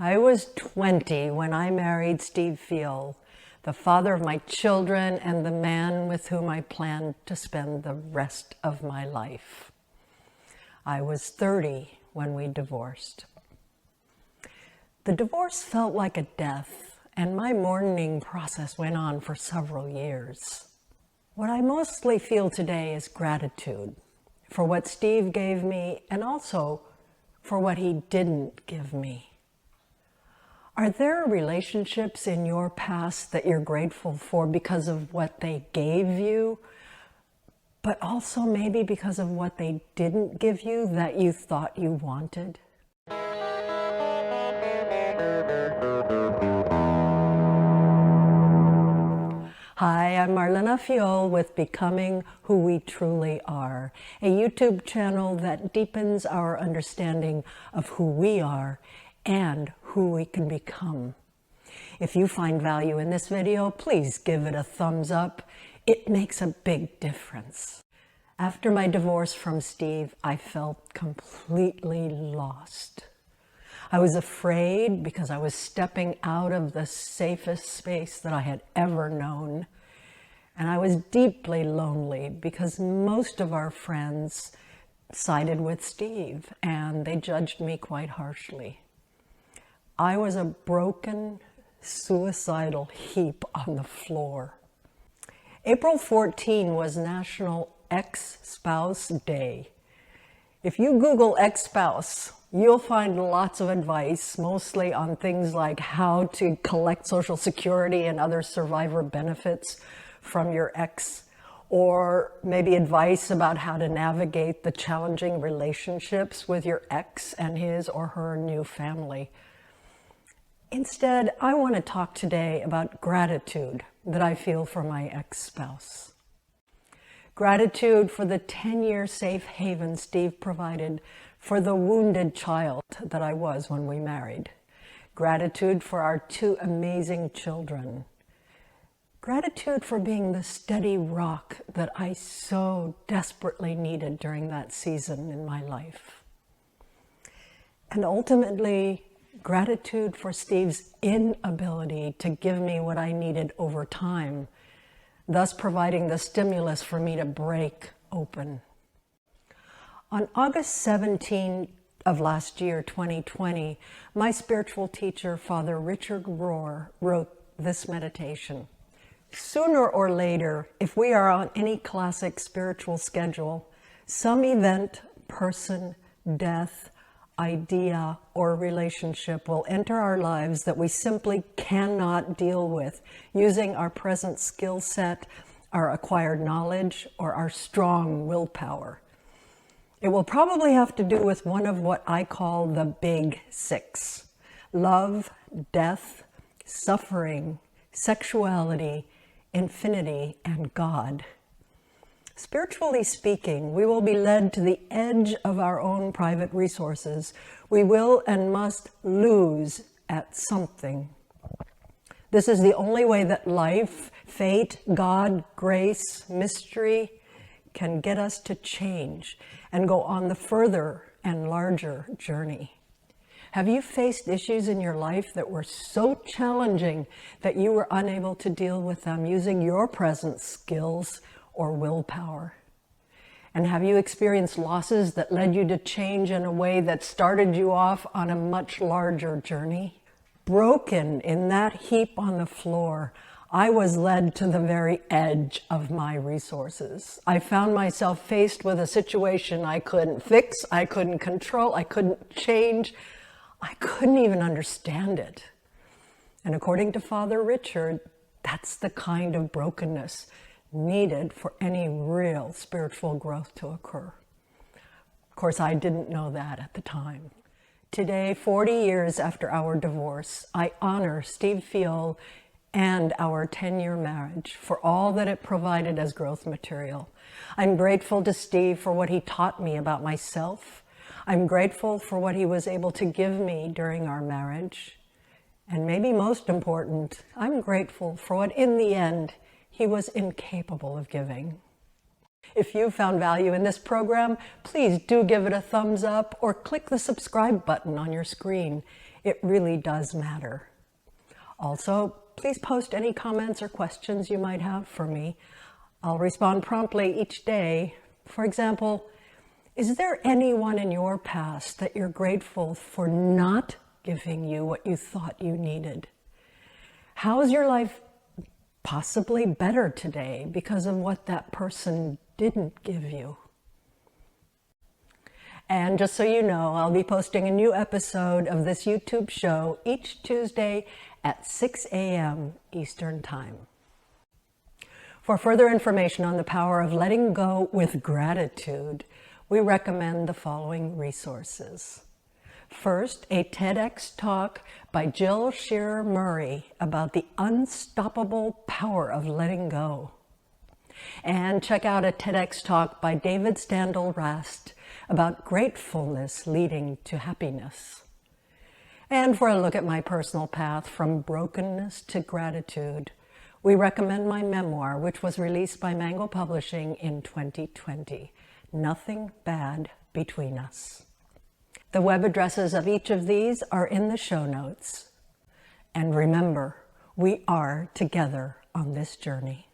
I was 20 when I married Steve Fiol, the father of my children and the man with whom I planned to spend the rest of my life. I was 30 when we divorced. The divorce felt like a death, and my mourning process went on for several years. What I mostly feel today is gratitude for what Steve gave me and also for what he didn't give me. Are there relationships in your past that you're grateful for because of what they gave you, but also maybe because of what they didn't give you that you thought you wanted? Hi, I'm Marlena Fiol with Becoming Who We Truly Are, a YouTube channel that deepens our understanding of who we are and who we can become. If you find value in this video, please give it a thumbs up. It makes a big difference. After my divorce from Steve, I felt completely lost. I was afraid because I was stepping out of the safest space that I had ever known. And I was deeply lonely because most of our friends sided with Steve and they judged me quite harshly. I was a broken, suicidal heap on the floor. April 14 was National Ex-Spouse Day. If you Google ex-spouse, you'll find lots of advice, mostly on things like how to collect Social Security and other survivor benefits from your ex, or maybe advice about how to navigate the challenging relationships with your ex and his or her new family. Instead, I want to talk today about gratitude that I feel for my ex-spouse. Gratitude for the 10-year safe haven Steve provided for the wounded child that I was when we married. Gratitude for our 2 amazing children. Gratitude for being the steady rock that I so desperately needed during that season in my life. And ultimately, gratitude for Steve's inability to give me what I needed over time, thus providing the stimulus for me to break open. On August 17 of last year, 2020, my spiritual teacher, Father Richard Rohr, wrote this meditation. Sooner or later, if we are on any classic spiritual schedule, some event, person, death, idea, or relationship will enter our lives that we simply cannot deal with using our present skill set, our acquired knowledge, or our strong willpower. It will probably have to do with one of what I call the big 6: love, death, suffering, sexuality, infinity, and God. Spiritually speaking, we will be led to the edge of our own private resources. We will and must lose at something. This is the only way that life, fate, God, grace, mystery can get us to change and go on the further and larger journey. Have you faced issues in your life that were so challenging that you were unable to deal with them using your present skills or willpower? And have you experienced losses that led you to change in a way that started you off on a much larger journey? Broken in that heap on the floor, I was led to the very edge of my resources. I found myself faced with a situation I couldn't fix, I couldn't control, I couldn't change, I couldn't even understand it. And according to Father Richard, that's the kind of brokenness needed for any real spiritual growth to occur. Of course, I didn't know that at the time. Today, 40 years after our divorce, I honor Steve Fiol and our 10-year marriage for all that it provided as growth material. I'm grateful to Steve for what he taught me about myself. I'm grateful for what he was able to give me during our marriage. And maybe most important, I'm grateful for what in the end he was incapable of giving. If you found value in this program, please do give it a thumbs up or click the subscribe button on your screen. It really does matter. Also, please post any comments or questions you might have for me. I'll respond promptly each day. For example, is there anyone in your past that you're grateful for not giving you what you thought you needed? How is your life possibly better today because of what that person didn't give you? And just so you know, I'll be posting a new episode of this YouTube show each Tuesday at 6 a.m. Eastern Time. For further information on the power of letting go with gratitude, we recommend the following resources. First, a TEDx talk by Jill Shearer Murray about the unstoppable power of letting go. And check out a TEDx talk by David Standel-Rast about gratefulness leading to happiness. And for a look at my personal path from brokenness to gratitude, we recommend my memoir, which was released by Mango Publishing in 2020, Nothing Bad Between Us. The web addresses of each of these are in the show notes. And remember, we are together on this journey.